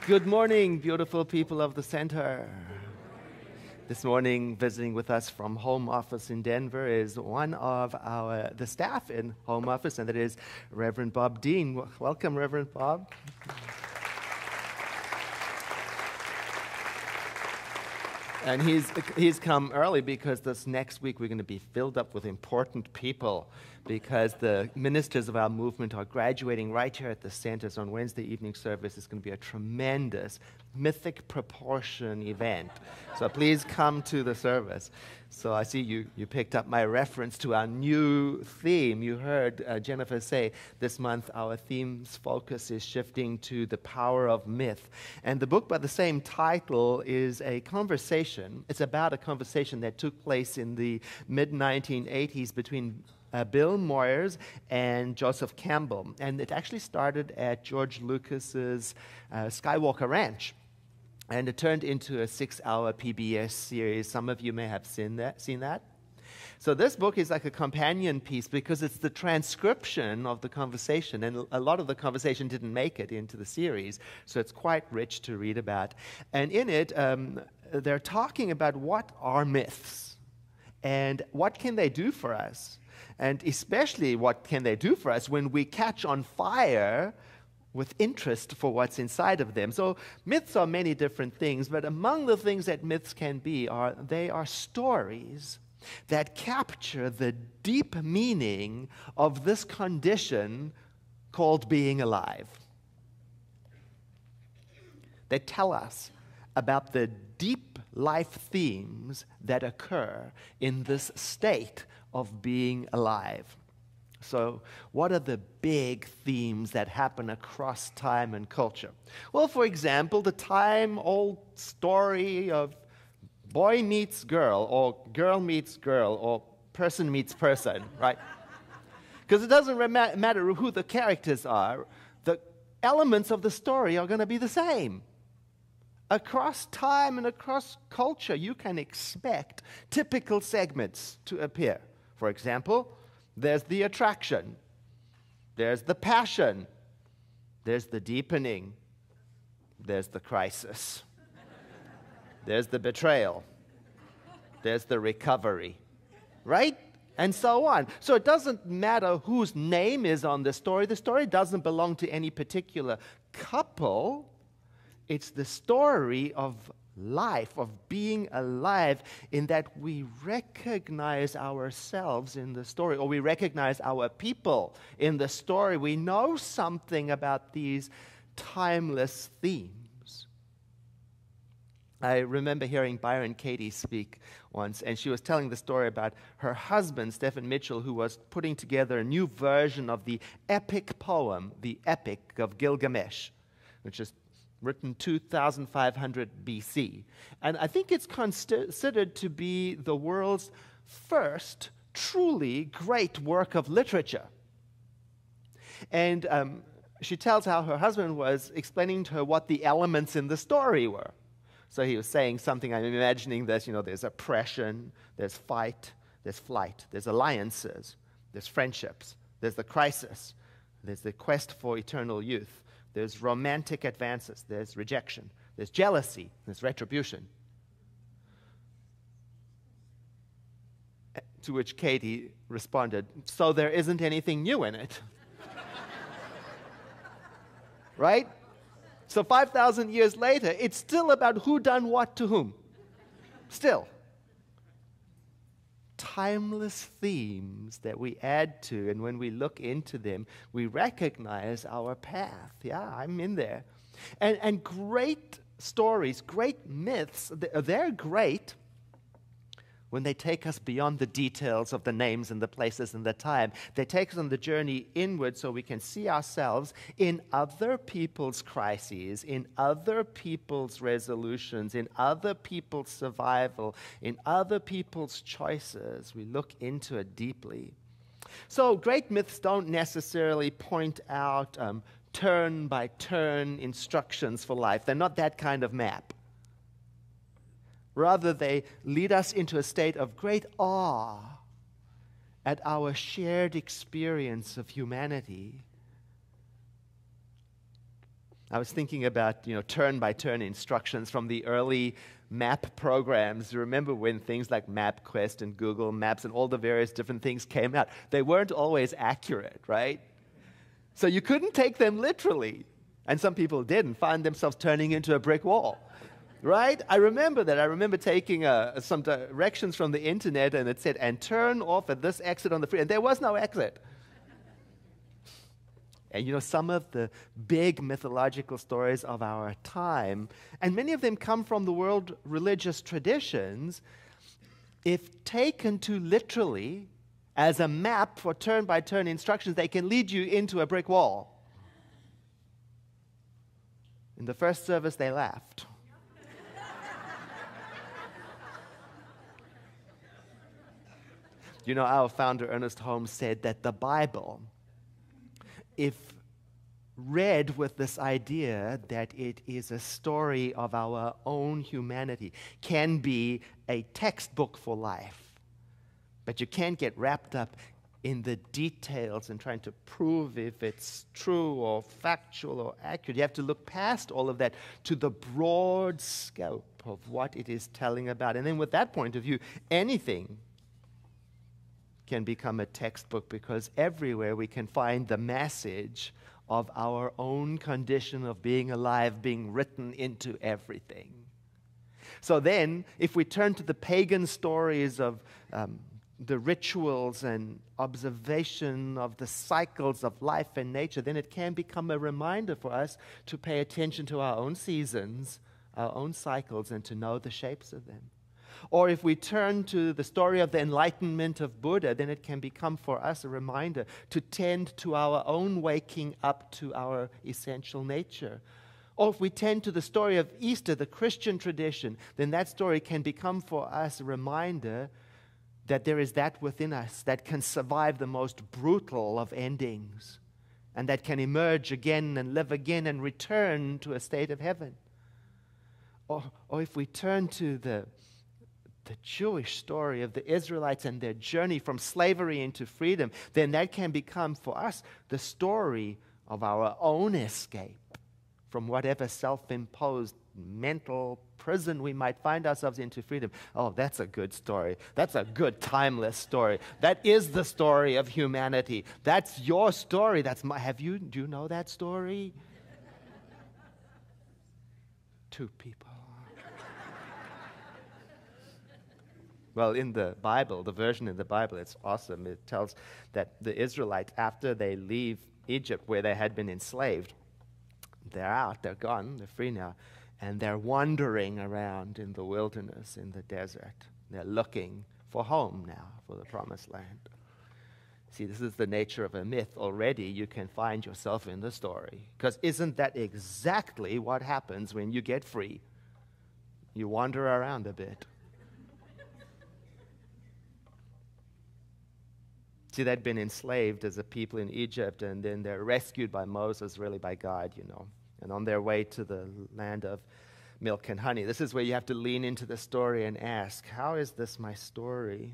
Good morning, beautiful people of the center. This morning, visiting with us from Home Office in Denver is one of the staff in Home Office, and that is Reverend Bob Dean. Welcome, Reverend Bob. And he's come early because this next week we're going to be filled up with important people, because the ministers of our movement are graduating right here at the center. So on Wednesday evening service is going to be a tremendous mythic proportion event. So please come to the service. So I see you picked up my reference to our new theme. You heard Jennifer say this month our theme's focus is shifting to the power of myth. And the book by the same title is a conversation. It's about a conversation that took place in the mid-1980s between Bill Moyers and Joseph Campbell. And it actually started at George Lucas's Skywalker Ranch. And it turned into a 6-hour PBS series. Some of you may have seen that. So this book is like a companion piece because it's the transcription of the conversation. And a lot of the conversation didn't make it into the series. So it's quite rich to read about. And in it, they're talking about what are myths and what can they do for us. And especially what can they do for us when we catch on fire with interest for what's inside of them. So myths are many different things, but among the things that myths can be they are stories that capture the deep meaning of this condition called being alive. They tell us about the deep life themes that occur in this state of being alive. So what are the big themes that happen across time and culture? Well, for example, the time-old story of boy meets girl, or girl meets girl, or person meets person, right? Because it doesn't matter who the characters are, the elements of the story are going to be the same. Across time and across culture, you can expect typical segments to appear. For example, there's the attraction, there's the passion, there's the deepening, there's the crisis, there's the betrayal, there's the recovery, right? And so on. So it doesn't matter whose name is on the story doesn't belong to any particular couple. It's the story of life, of being alive, in that we recognize ourselves in the story, or we recognize our people in the story. We know something about these timeless themes. I remember hearing Byron Katie speak once, and she was telling the story about her husband, Stephen Mitchell, who was putting together a new version of the epic poem, the Epic of Gilgamesh, which is written 2,500 BC. And I think it's considered to be the world's first truly great work of literature. And she tells how her husband was explaining to her what the elements in the story were. So he was saying something, I'm imagining this, there's oppression, there's fight, there's flight, there's alliances, there's friendships, there's the crisis, there's the quest for eternal youth, there's romantic advances, there's rejection, there's jealousy, there's retribution. To which Katie responded, so there isn't anything new in it. Right? So 5,000 years later, it's still about who done what to whom. Still. Timeless themes that we add to, and when we look into them, we recognize our path. Yeah, I'm in there. And great stories, great myths, they're great when they take us beyond the details of the names and the places and the time. They take us on the journey inward so we can see ourselves in other people's crises, in other people's resolutions, in other people's survival, in other people's choices. We look into it deeply. So great myths don't necessarily point out turn-by-turn instructions for life. They're not that kind of map. Rather, they lead us into a state of great awe at our shared experience of humanity. I was thinking about, turn-by-turn instructions from the early map programs. You remember when things like MapQuest and Google Maps and all the various different things came out? They weren't always accurate, right? So you couldn't take them literally. And some people did and find themselves turning into a brick wall, right? I remember that. I remember taking some directions from the internet, and it said, and turn off at this exit on the freeway. And there was no exit. And some of the big mythological stories of our time, and many of them come from the world religious traditions, if taken too literally as a map for turn-by-turn instructions, they can lead you into a brick wall. In the first service, they laughed. Our founder, Ernest Holmes, said that the Bible, if read with this idea that it is a story of our own humanity, can be a textbook for life. But you can't get wrapped up in the details and trying to prove if it's true or factual or accurate. You have to look past all of that to the broad scope of what it is telling about. And then with that point of view, anything can become a textbook, because everywhere we can find the message of our own condition of being alive being written into everything. So then, if we turn to the pagan stories of the rituals and observation of the cycles of life and nature, then it can become a reminder for us to pay attention to our own seasons, our own cycles, and to know the shapes of them. Or if we turn to the story of the enlightenment of Buddha, then it can become for us a reminder to tend to our own waking up to our essential nature. Or if we tend to the story of Easter, the Christian tradition, then that story can become for us a reminder that there is that within us that can survive the most brutal of endings, and that can emerge again and live again and return to a state of heaven. Or if we turn to the Jewish story of the Israelites and their journey from slavery into freedom, then that can become for us the story of our own escape from whatever self-imposed mental prison we might find ourselves into freedom. Oh, that's a good story. That's a good timeless story. That is the story of humanity. That's your story. Do you know that story? Two people. Well, in the Bible, the version in the Bible, it's awesome. It tells that the Israelites, after they leave Egypt, where they had been enslaved, they're out, they're gone, they're free now, and they're wandering around in the wilderness, in the desert. They're looking for home now, for the promised land. See, this is the nature of a myth. Already you can find yourself in the story, because isn't that exactly what happens when you get free? You wander around a bit. See, they'd been enslaved as a people in Egypt, and then they're rescued by Moses, really by God, and on their way to the land of milk and honey. This is where you have to lean into the story and ask, how is this my story?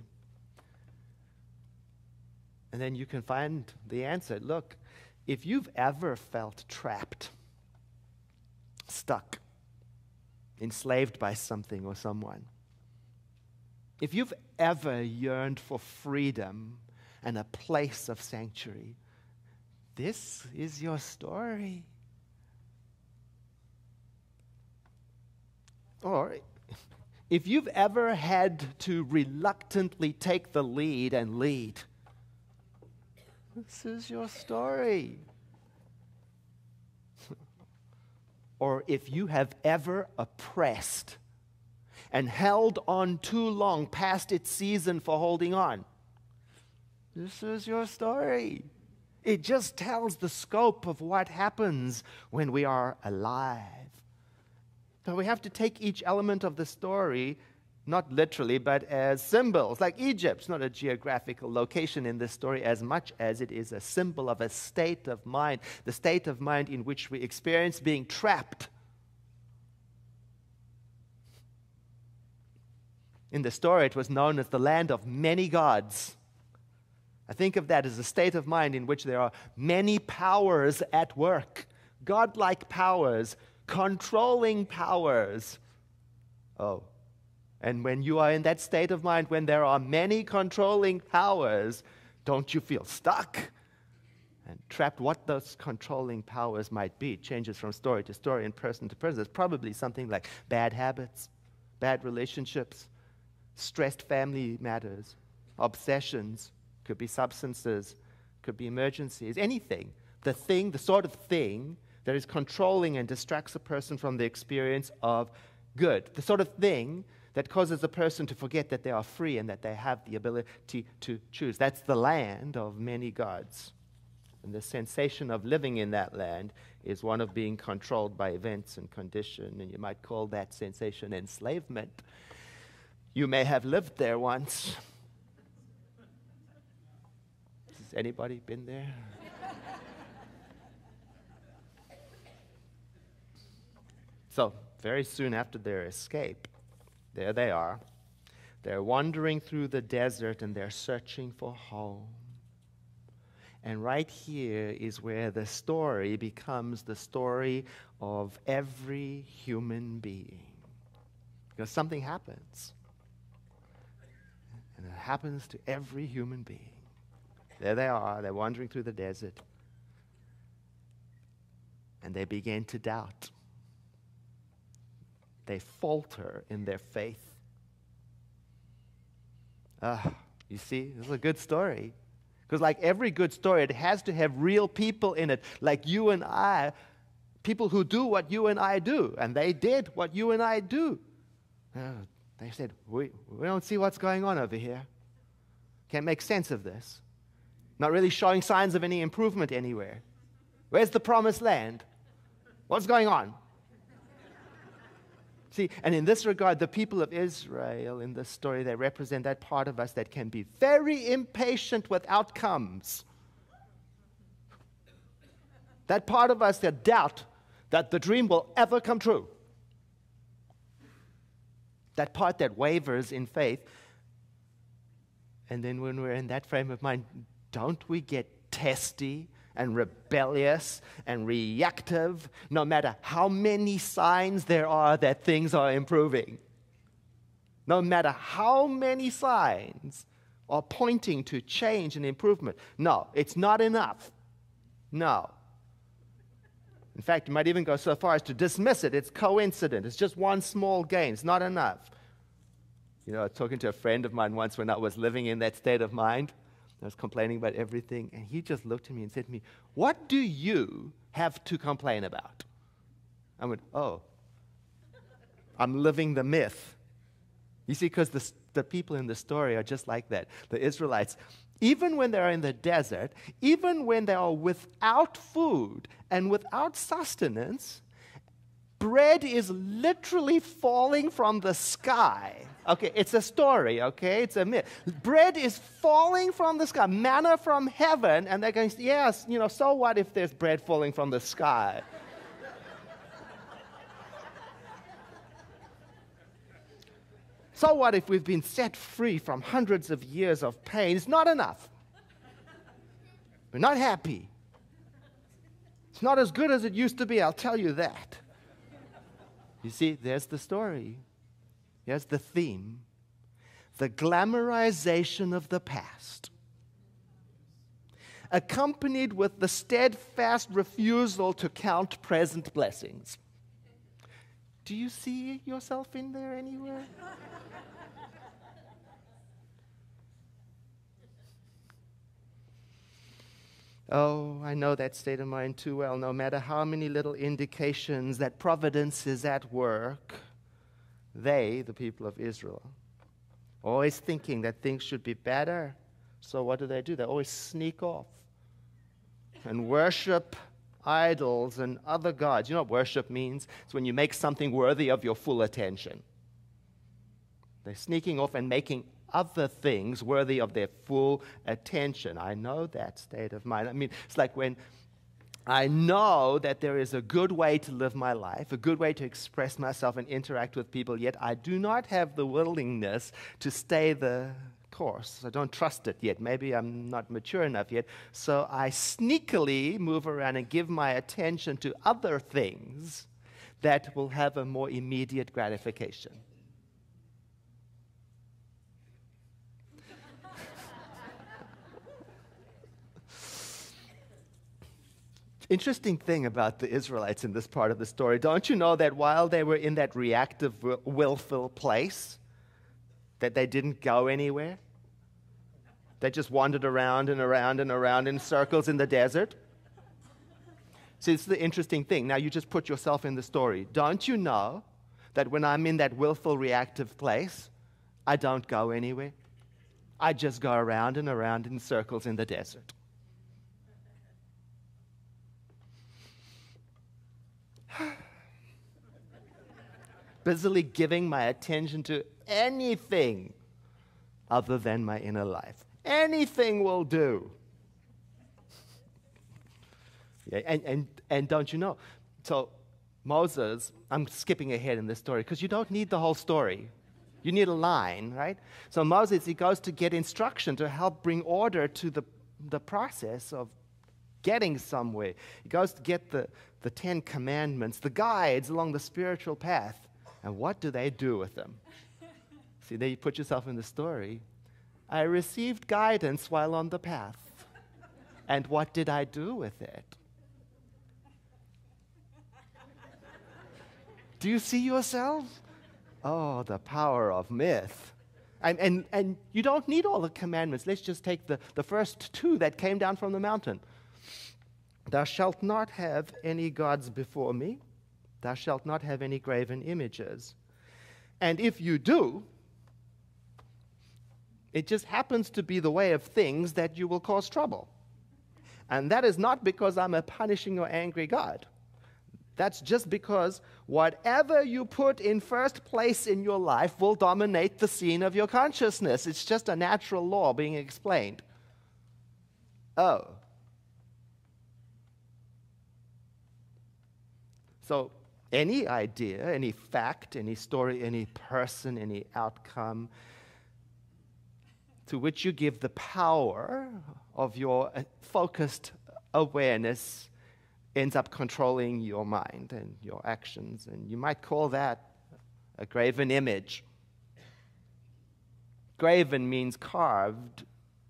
And then you can find the answer. Look, if you've ever felt trapped, stuck, enslaved by something or someone, if you've ever yearned for freedom and a place of sanctuary, this is your story. Or if you've ever had to reluctantly take the lead and lead, this is your story. Or if you have ever oppressed and held on too long past its season for holding on, this is your story. It just tells the scope of what happens when we are alive. So we have to take each element of the story, not literally, but as symbols. Like Egypt's not a geographical location in this story as much as it is a symbol of a state of mind, the state of mind in which we experience being trapped. In the story, it was known as the land of many gods. I think of that as a state of mind in which there are many powers at work. godlike powers, controlling powers. Oh, and when you are in that state of mind, when there are many controlling powers, don't you feel stuck and trapped? What those controlling powers might be changes from story to story and person to person. It's probably something like bad habits, bad relationships, stressed family matters, obsessions, could be substances, could be emergencies, anything. The sort of thing that is controlling and distracts a person from the experience of good. The sort of thing that causes a person to forget that they are free and that they have the ability to choose. That's the land of many gods. And the sensation of living in that land is one of being controlled by events and condition, and you might call that sensation enslavement. You may have lived there once. Has anybody been there? So, very soon after their escape, there they are. They're wandering through the desert and they're searching for home. And right here is where the story becomes the story of every human being. Because something happens. And it happens to every human being. There they are, they're wandering through the desert. And they begin to doubt. They falter in their faith. You see, this is a good story. Because like every good story, it has to have real people in it, like you and I, people who do what you and I do. And they did what you and I do. They said, we don't see what's going on over here. Can't make sense of this. Not really showing signs of any improvement anywhere. Where's the promised land? What's going on? See, and in this regard, the people of Israel in this story, they represent that part of us that can be very impatient with outcomes. That part of us that doubt that the dream will ever come true. That part that wavers in faith. And then when we're in that frame of mind, don't we get testy and rebellious and reactive, no matter how many signs there are that things are improving? No matter how many signs are pointing to change and improvement. No, it's not enough. No. In fact, you might even go so far as to dismiss it. It's coincident. It's just one small gain. It's not enough. You know, I was talking to a friend of mine once when I was living in that state of mind. I was complaining about everything, and he just looked at me and said to me, "What do you have to complain about?" I went, "Oh, I'm living the myth." You see, because the people in the story are just like that. The Israelites, even when they're in the desert, even when they are without food and without sustenance, bread is literally falling from the sky. Okay, it's a story, okay? It's a myth. Bread is falling from the sky, manna from heaven, and they're going, yes, you know, so what if there's bread falling from the sky? So what if we've been set free from hundreds of years of pain? It's not enough. We're not happy. It's not as good as it used to be, I'll tell you that. You see, there's the story. Here's the theme. The glamorization of the past, accompanied with the steadfast refusal to count present blessings. Do you see yourself in there anywhere? Oh, I know that state of mind too well. No matter how many little indications that providence is at work, they, the people of Israel, always thinking that things should be better. So what do? They always sneak off and worship idols and other gods. You know what worship means? It's when you make something worthy of your full attention. They're sneaking off and making other things worthy of their full attention. I know that state of mind. I mean, it's like when I know that there is a good way to live my life, a good way to express myself and interact with people, yet I do not have the willingness to stay the course. I don't trust it yet. Maybe I'm not mature enough yet. So I sneakily move around and give my attention to other things that will have a more immediate gratification. Interesting thing about the Israelites in this part of the story, don't you know that while they were in that reactive, willful place, that they didn't go anywhere? They just wandered around and around and around in circles in the desert. See, it's the interesting thing. Now you just put yourself in the story. Don't you know that when I'm in that willful, reactive place, I don't go anywhere? I just go around and around in circles in the desert. Busily giving my attention to anything other than my inner life. Anything will do. Yeah, and don't you know? So Moses, I'm skipping ahead in this story because you don't need the whole story. You need a line, right? So Moses, he goes to get instruction to help bring order to the process of getting somewhere. He goes to get the 10 Commandments, the guides along the spiritual path. And what do they do with them? See, there you put yourself in the story. I received guidance while on the path. And what did I do with it? Do you see yourself? Oh, the power of myth. And you don't need all the commandments. Let's just take the first 2 that came down from the mountain. Thou shalt not have any gods before me. Thou shalt not have any graven images. And if you do, it just happens to be the way of things that you will cause trouble. And that is not because I'm a punishing or angry God. That's just because whatever you put in first place in your life will dominate the scene of your consciousness. It's just a natural law being explained. Oh. So any idea, any fact, any story, any person, any outcome to which you give the power of your focused awareness ends up controlling your mind and your actions. And you might call that a graven image. Graven means carved,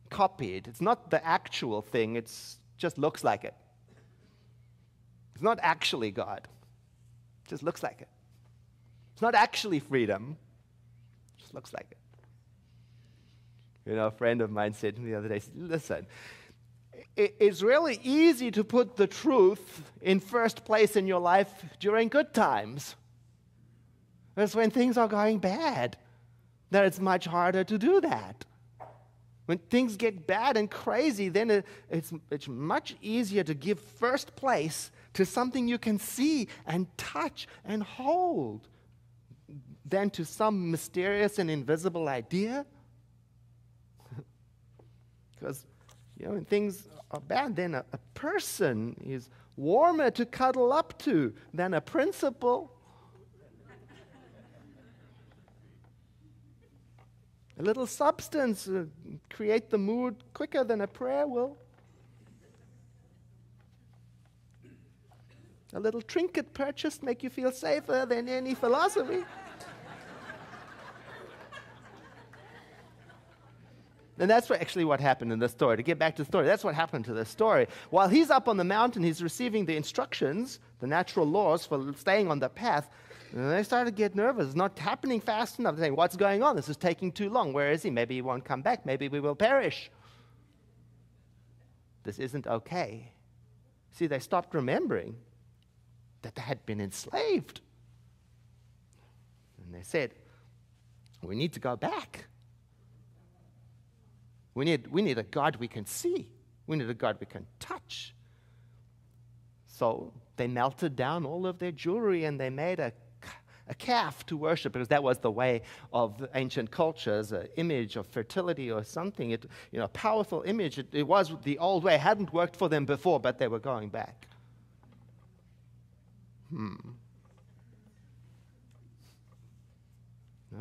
copied. It's not the actual thing, it just looks like it. It's not actually God. It just looks like it. It's not actually freedom. It just looks like it. You know, a friend of mine said to me the other day, listen, it's really easy to put the truth in first place in your life during good times. It's when things are going bad that it's much harder to do that. When things get bad and crazy, then it's much easier to give first place to something you can see and touch and hold than to some mysterious and invisible idea. Because, you know, when things are bad, then a person is warmer to cuddle up to than a principle. A little substance create the mood quicker than a prayer will. A little trinket purchased make you feel safer than any philosophy. And that's actually what happened in the story. To get back to the story, that's what happened to the story. While he's up on the mountain, he's receiving the instructions, the natural laws for staying on the path. And they started to get nervous. It's not happening fast enough. They're saying, what's going on? This is taking too long. Where is he? Maybe he won't come back. Maybe we will perish. This isn't okay. See, they stopped remembering that they had been enslaved. And they said, we need to go back. We need a God we can see. We need a God we can touch. So they melted down all of their jewelry and they made a calf to worship, because that was the way of the ancient cultures, an image of fertility or something. A powerful image. It was the old way. It hadn't worked for them before, but they were going back.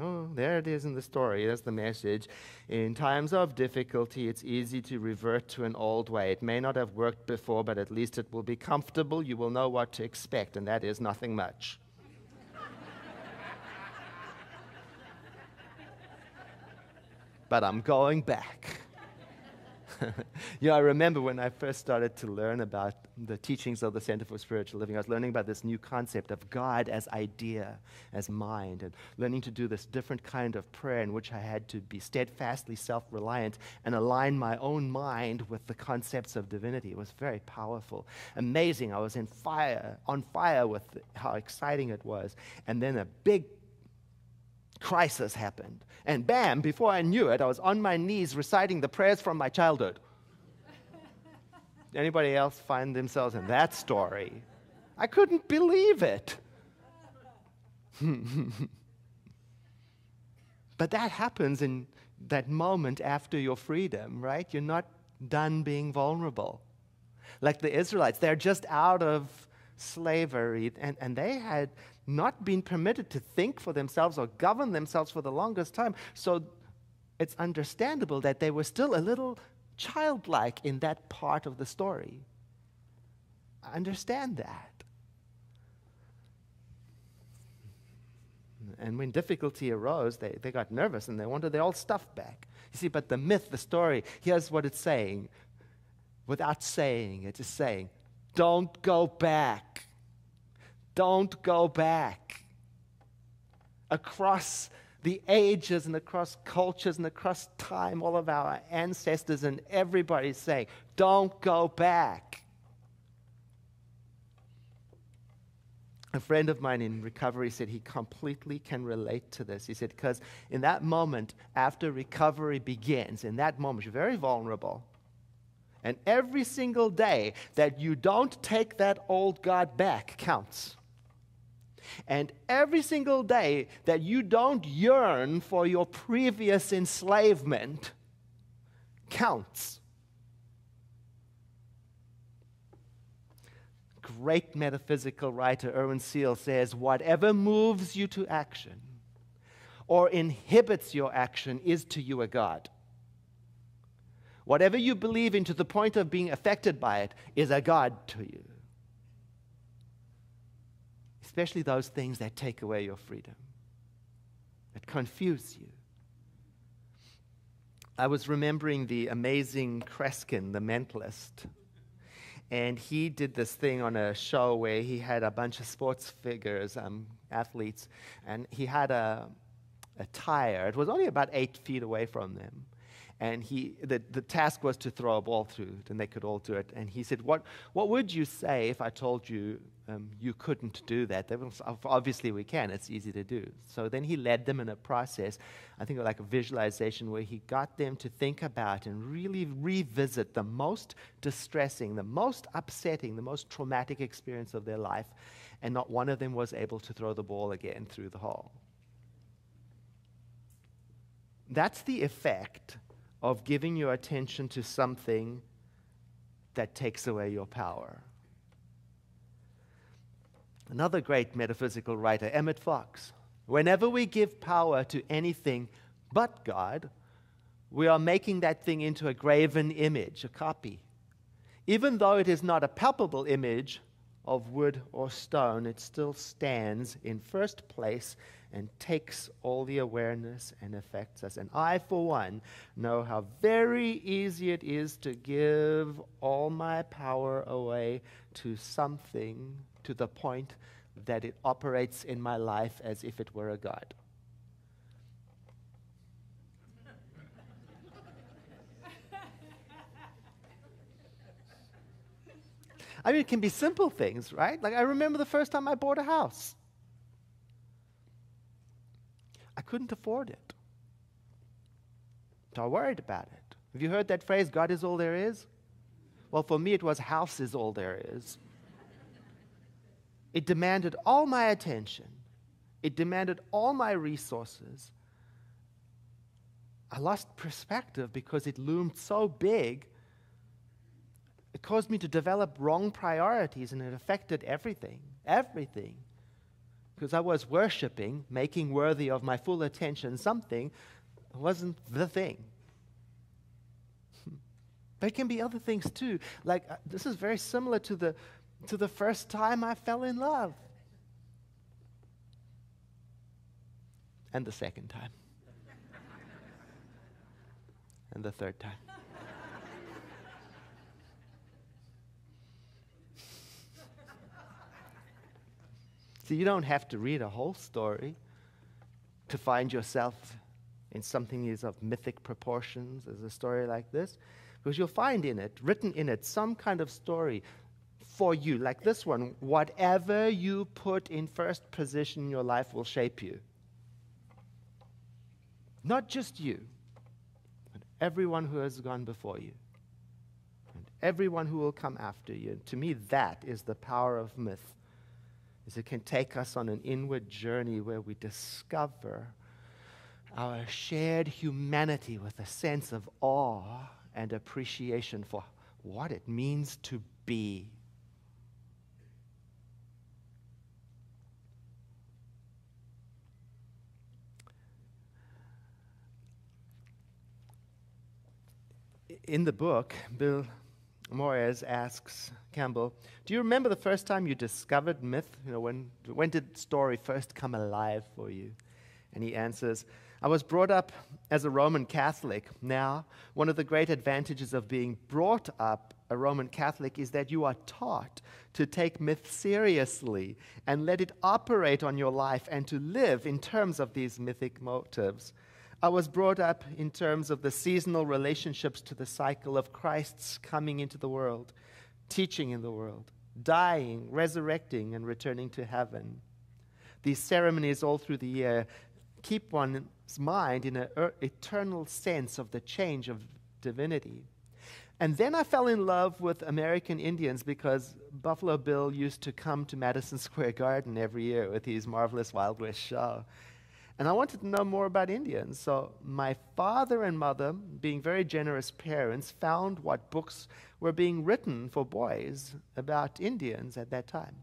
Oh, there it is in the story. That's the message. In times of difficulty, it's easy to revert to an old way. It may not have worked before, but at least it will be comfortable. You will know what to expect, and that is nothing much. But I'm going back. I remember when I first started to learn about the teachings of the Center for Spiritual Living, I was learning about this new concept of God as idea, as mind, and learning to do this different kind of prayer in which I had to be steadfastly self-reliant and align my own mind with the concepts of divinity. It was very powerful, amazing. I was on fire with how exciting it was. And then a big crisis happened. And bam, before I knew it, I was on my knees reciting the prayers from my childhood. Anybody else find themselves in that story? I couldn't believe it. But that happens in that moment after your freedom, right? You're not done being vulnerable. Like the Israelites, they're just out of slavery, and they had not been permitted to think for themselves or govern themselves for the longest time. So it's understandable that they were still a little childlike in that part of the story. I understand that. And when difficulty arose, they got nervous and they wanted their old stuff back. You see, but the myth, the story, here's what it's saying. Without saying it, it's saying, don't go back. Don't go back. Across the ages and across cultures and across time, all of our ancestors and everybody's saying, don't go back. A friend of mine in recovery said he completely can relate to this. He said, because in that moment, after recovery begins, in that moment, you're very vulnerable. And every single day that you don't take that old God back counts. And every single day that you don't yearn for your previous enslavement counts. Great metaphysical writer Erwin Seal says, whatever moves you to action or inhibits your action is to you a God. Whatever you believe in to the point of being affected by it is a God to you. Especially those things that take away your freedom, that confuse you. I was remembering the amazing Kreskin, the mentalist. And he did this thing on a show where he had a bunch of sports figures, athletes, and he had a tire. It was only about 8 feet away from them. And the task was to throw a ball through it, and they could all do it. And he said, what would you say if I told you you couldn't do that? They were, obviously we can. It's easy to do. So then he led them in a process, I think like a visualization, where he got them to think about and really revisit the most distressing, the most upsetting, the most traumatic experience of their life. And not one of them was able to throw the ball again through the hole. That's the effect of giving your attention to something that takes away your power. Another great metaphysical writer, Emmett Fox. Whenever we give power to anything but God, we are making that thing into a graven image, a copy. Even though it is not a palpable image of wood or stone, it still stands in first place and takes all the awareness and affects us. And I, for one, know how very easy it is to give all my power away to something to the point that it operates in my life as if it were a God. I mean, it can be simple things, right? Like I remember the first time I bought a house. I couldn't afford it. So I worried about it. Have you heard that phrase, God is all there is? Well, for me, it was house is all there is. It demanded all my attention. It demanded all my resources. I lost perspective because it loomed so big. It caused me to develop wrong priorities, and it affected everything. Everything. because I was worshiping, making worthy of my full attention something wasn't the thing. But it can be other things too. Like this is very similar to the first time I fell in love. And the second time. And the third time. See, you don't have to read a whole story to find yourself in something is of mythic proportions as a story like this, because you'll find in it, written in it, some kind of story for you, like this one. Whatever you put in first position in your life will shape you. Not just you, but everyone who has gone before you, and everyone who will come after you. And to me, that is the power of myth. Is it can take us on an inward journey where we discover our shared humanity with a sense of awe and appreciation for what it means to be. In the book, Bill Moyers asks Campbell, do you remember the first time you discovered myth? When did story first come alive for you? And he answers, I was brought up as a Roman Catholic. Now, one of the great advantages of being brought up a Roman Catholic is that you are taught to take myth seriously and let it operate on your life and to live in terms of these mythic motives. I was brought up in terms of the seasonal relationships to the cycle of Christ's coming into the world, teaching in the world, dying, resurrecting, and returning to heaven. These ceremonies all through the year keep one's mind in an eternal sense of the change of divinity. And then I fell in love with American Indians because Buffalo Bill used to come to Madison Square Garden every year with his marvelous Wild West show. And I wanted to know more about Indians. So my father and mother, being very generous parents, found what books were being written for boys about Indians at that time.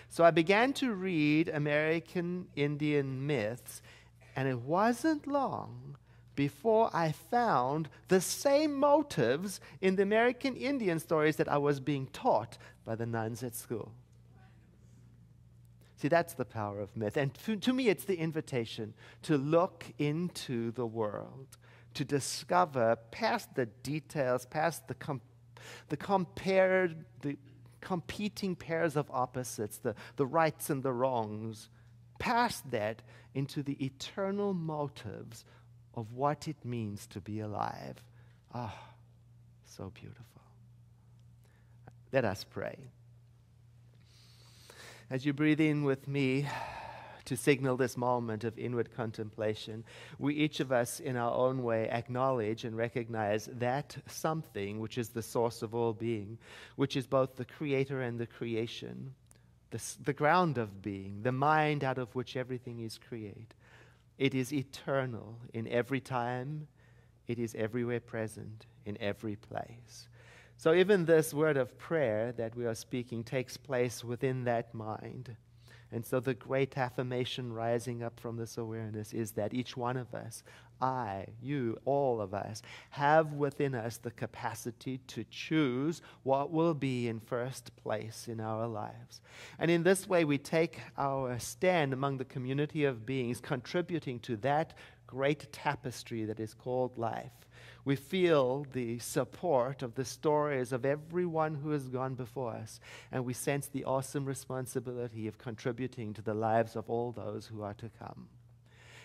So I began to read American Indian myths, and it wasn't long before I found the same motives in the American Indian stories that I was being taught by the nuns at school. See, that's the power of myth. And to me, it's the invitation to look into the world, to discover past the details, past the competing pairs of opposites, the rights and the wrongs, past that into the eternal motives of what it means to be alive. Ah, so beautiful. Let us pray. As you breathe in with me to signal this moment of inward contemplation, we each of us in our own way acknowledge and recognize that something which is the source of all being, which is both the creator and the creation, the ground of being, the mind out of which everything is created. It is eternal in every time. It is everywhere present in every place. So even this word of prayer that we are speaking takes place within that mind. And so the great affirmation rising up from this awareness is that each one of us, I, you, all of us, have within us the capacity to choose what will be in first place in our lives. And in this way, we take our stand among the community of beings, contributing to that great tapestry that is called life. We feel the support of the stories of everyone who has gone before us, and we sense the awesome responsibility of contributing to the lives of all those who are to come.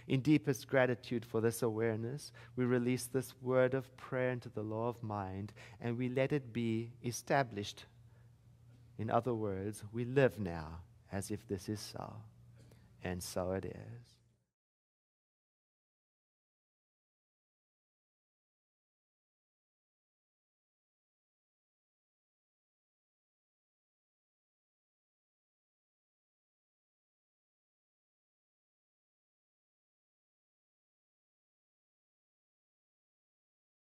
In deepest gratitude for this awareness, we release this word of prayer into the law of mind, and we let it be established. In other words, we live now as if this is so, and so it is.